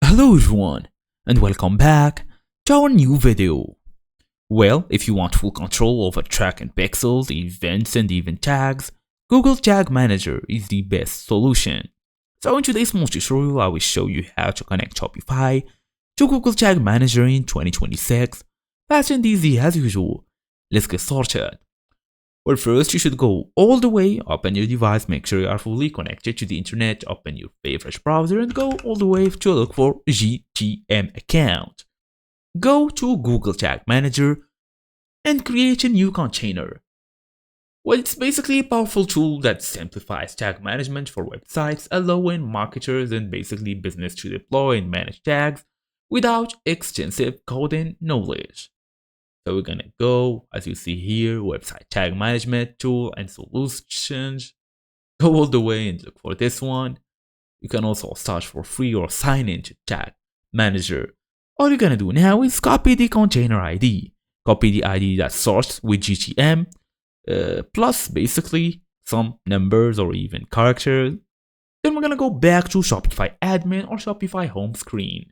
Hello everyone, and welcome back to our new video. Well, if you want full control over tracking pixels, events, and even tags, Google Tag Manager is the best solution. So in today's tutorial, I will show you how to connect Shopify to Google Tag Manager in 2026, fast and easy as usual. Let's get started. Well, first you should go all the way, open your device, make sure you are fully connected to the internet, open your favorite browser and go all the way to look for GTM account. Go to Google Tag Manager and create a new container. Well, it's basically a powerful tool that simplifies tag management for websites, allowing marketers and basically business to deploy and manage tags without extensive coding knowledge. So we're gonna go, as you see here, website tag management tool and solutions. Go all the way and look for this one. You can also search for free or sign in to Tag Manager. All you're gonna do now is copy the container ID. Copy the ID that starts with GTM, plus basically some numbers or even characters. Then we're gonna go back to Shopify admin or Shopify home screen.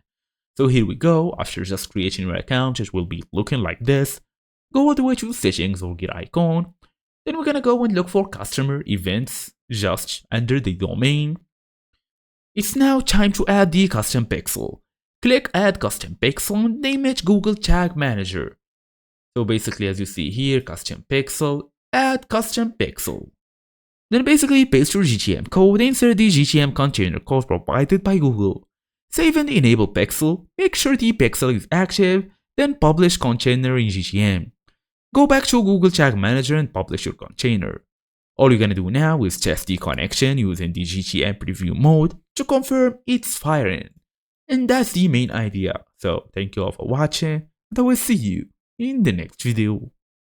So here we go. After just creating your account, it will be looking like this. Go all the way to settings or get icon. Then we're gonna go and look for customer events just under the domain. It's now time to add the custom pixel. Click add custom pixel and name it Google Tag Manager. So basically as you see here, custom pixel, add custom pixel. Then basically paste your GTM code, insert the GTM container code provided by Google. Save and enable pixel, make sure the pixel is active, then publish container in GTM. Go back to Google Tag Manager and publish your container. All you're gonna do now is test the connection using the GTM preview mode to confirm it's firing. And that's the main idea. So thank you all for watching, and I will see you in the next video.